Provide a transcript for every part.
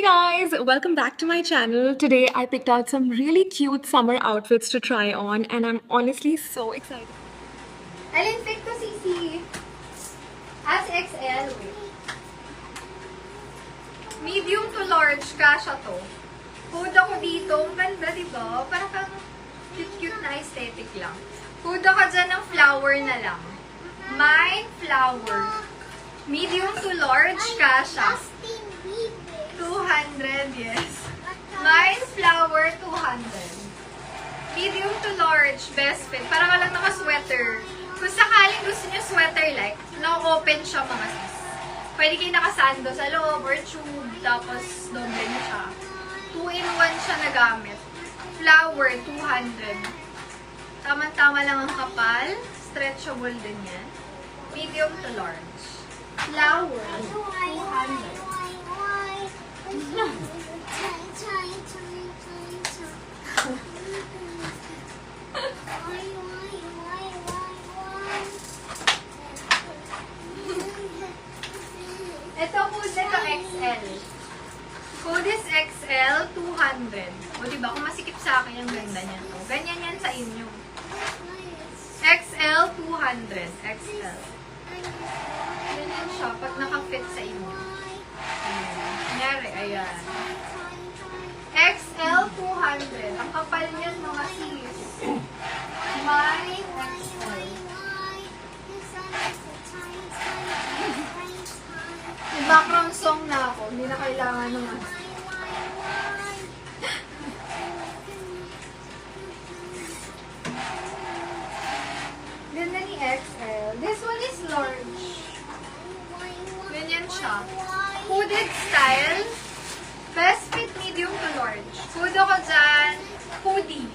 Hey guys, welcome back to my channel. Today I picked out some really cute summer outfits to try on and I'm honestly so excited. Alin fit to Sisi? As XL. Medium to large, kasha to. Hood ako dito. Ang ganda, diba? Parang kang cute-cute na aesthetic lang. Hood ako dyan ng flower na lang. Mine flower. Medium to large, kasha. 200, yes. Mine flower, 200. Medium to large, best fit. Para ka lang naka-sweater. Kung sakaling gusto nyo sweater-like, na-open siya mga sis. Pwede kayo nakasando sa loob or tube, tapos doble nyo siya. 2-in-1 siya na gamit. Flower, 200. Tama-tama lang ang kapal. Stretchable din yan. Medium to large. Flower, 200. Ito, hood na XL. Hood is XL, 200. O diba, kung masikip sa akin, ang ganda niya to. Ganyan yan sa inyo. XL, 200. XL. Ganyan siya, pag naka-fit sa inyo. Kunyari, ayan. XL, 200. Ang kapal niyan, mga sis. Mine, XL. May background song na ako. Hindi na kailangan naman. Ganda ni XL. This one is large. Ganyan siya. Hooded style. Best fit medium to large. Hood ako dyan. Hoodie.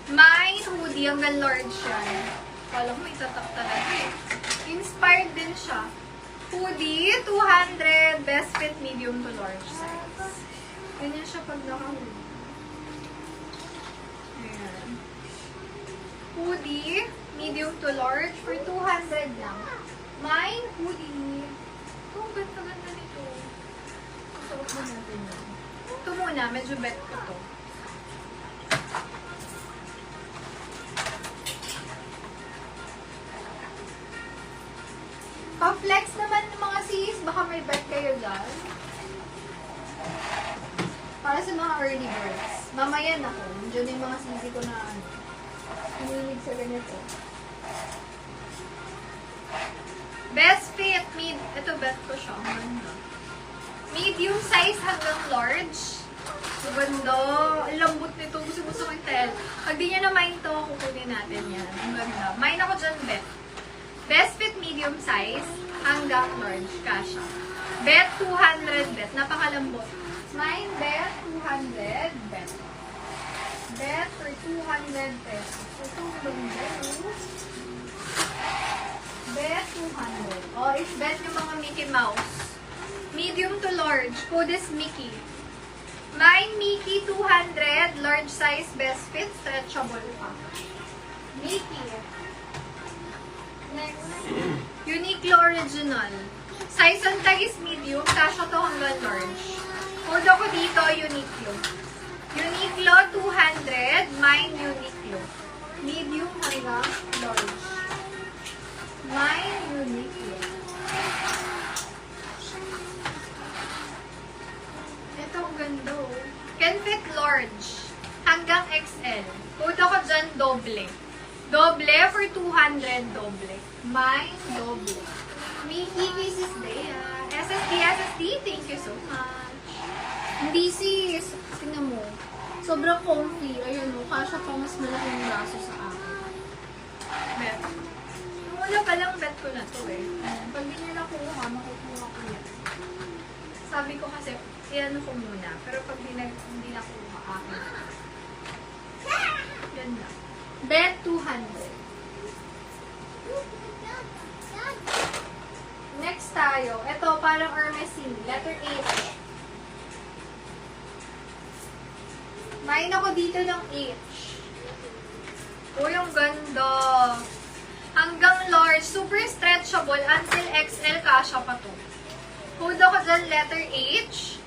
Mine hoodie. Hanggang large yan. Kala ko may tatak talaga eh. Inspired din siya. Hoodie, 200. Best fit medium to large size. Ganyan siya pag naka-hoodie. Ayan. Hoodie, medium to large for 200 lang. Mine, hoodie. Ito, ang ganda-ganda nito. Suot mo natin yan. Ito muna, medyo bet ko to. Pa-flex naman ng mga sis, baka may bet kayo dyan. Para sa mga early birds. Mamaya na ko. Diyan yung mga sisi ko na ano. Hinilig sa ganito. Best fit, ito bet ko siya. Medium size hanggang large. So, ganda. Ang lambot nito. Gusto ko yung tel. Pag di nyo na mind to, kukunin natin yan. Ang ganda. Mind ako dyan bet. Best fit medium size hanggang large. Kasha. Bet 200 bet. Napakalambot. Mine bet 200 bet. Bet for 200 pesos. Ito ang ganda. Bet 200. Oh, is bet yung mga Mickey Mouse. Medium to large. Code is Mickey. Mine Mickey 200. Large size best fit. Stretchable pa. Mickey. Next. Uniqlo Original. Size ang tag is medium. Kasha to hanggang large. Code ako dito, Uniqlo. Uniqlo 200. Mine Uniqlo. Medium hanggang large. Mine Uniqlo. Ito ang ganda oh. Can fit large. Hanggang XL. Code ako dyan, doble. Doble for 200, doble. Mine, doble. Mickey, Mrs. Dea. SSD, thank you so much. Hindi sis, tingnan mo. Sobrang comfy. Ayun o, kasha pa mas malaking braso sa akin. Bet. Nung wala pa lang bet ko na to eh. Pag di nyo nakuha, makukuha ko yan. Sabi ko kasi, iyan ko muna. Pero pag hindi nakuha, akin. Yan lang. Bet 200. Next tayo. Ito, parang Hermesine. Letter H. Main ako dito ng H. Uy, ang ganda. Hanggang large. Super stretchable. Until XL, kasha pa to. Hood ako dyan, letter H.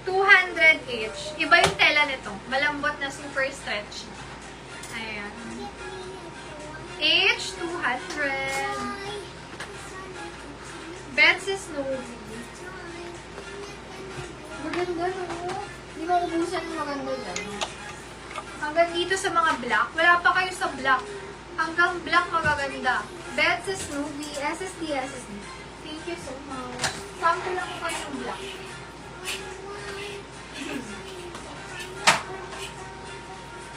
200 each. Iba yung tela nito. Malambot na super stretchy. Ayan. Each 200. Betsy Snowy. Maganda, no? Hindi mo ubusan yung maganda dyan. Hanggang dito sa mga black. Wala pa kayo sa black. Hanggang black magaganda. Betsy Snowy. SSD. Thank you so much. Sample lang ko kayo ng black.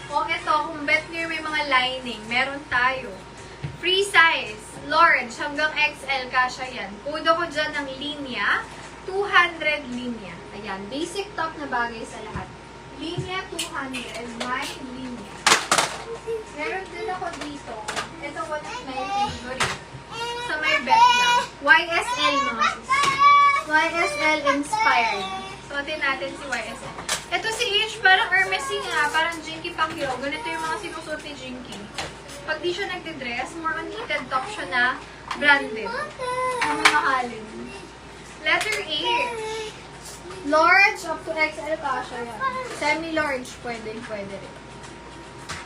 O ito, kung bet nyo may mga lining, meron tayo. Free size, large, hanggang XL, kasha yan. Kudo ko dyan ng linya, 200 linya. Ayan, basic top na bagay sa lahat. Linya 200, my linya. Meron din ako dito. Ito, one of my favorite. Sa may bet lang. YSL mga sis. YSL inspired. Suotin natin si YSL. Ito si H, parang Hermesy nga, parang Jinky Pacquiao. Ganito yung mga sinusuot ni Jinky. Pag di siya nagde-dress, more on knitted top siya na branded. Ang mamahalin. Letter H. Large up to XL kasha yan. Semi-large, pwede rin.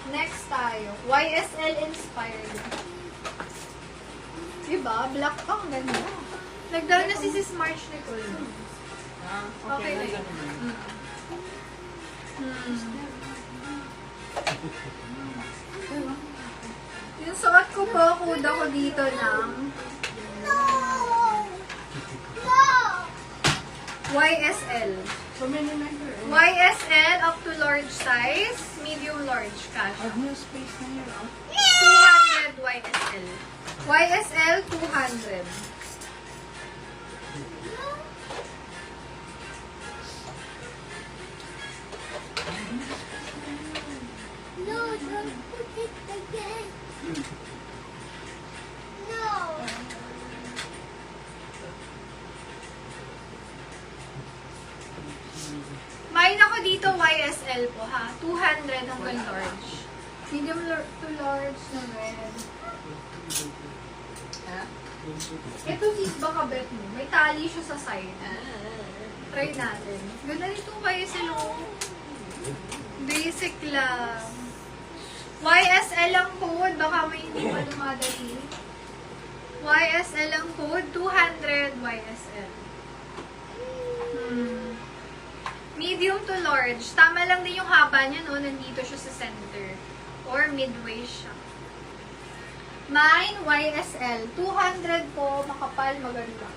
Next tayo. YSL inspired. Diba? Black ang ganda. Nagdala na si Sis March Nicole. Okay na yun. Yung suot ko po, kuda ko dito ng YSL. YSL up to large size, medium large cash. 200 YSL. YSL 200. No, don't put it again. No. May ako dito YSL po ha. 200 hanggang large. Medium to large na red. Ito sis, baka bet mo. May tali siya sa side. Try natin. Ganda nito YSL oh. Basic lang. YSL ang code. Baka may hindi pa dumadali. YSL ang code. 200 YSL. Medium to large. Tama lang din yung haba niya, no? Nandito siya sa center. Or midway siya. Mine, YSL. 200 po. Makapal, maganda.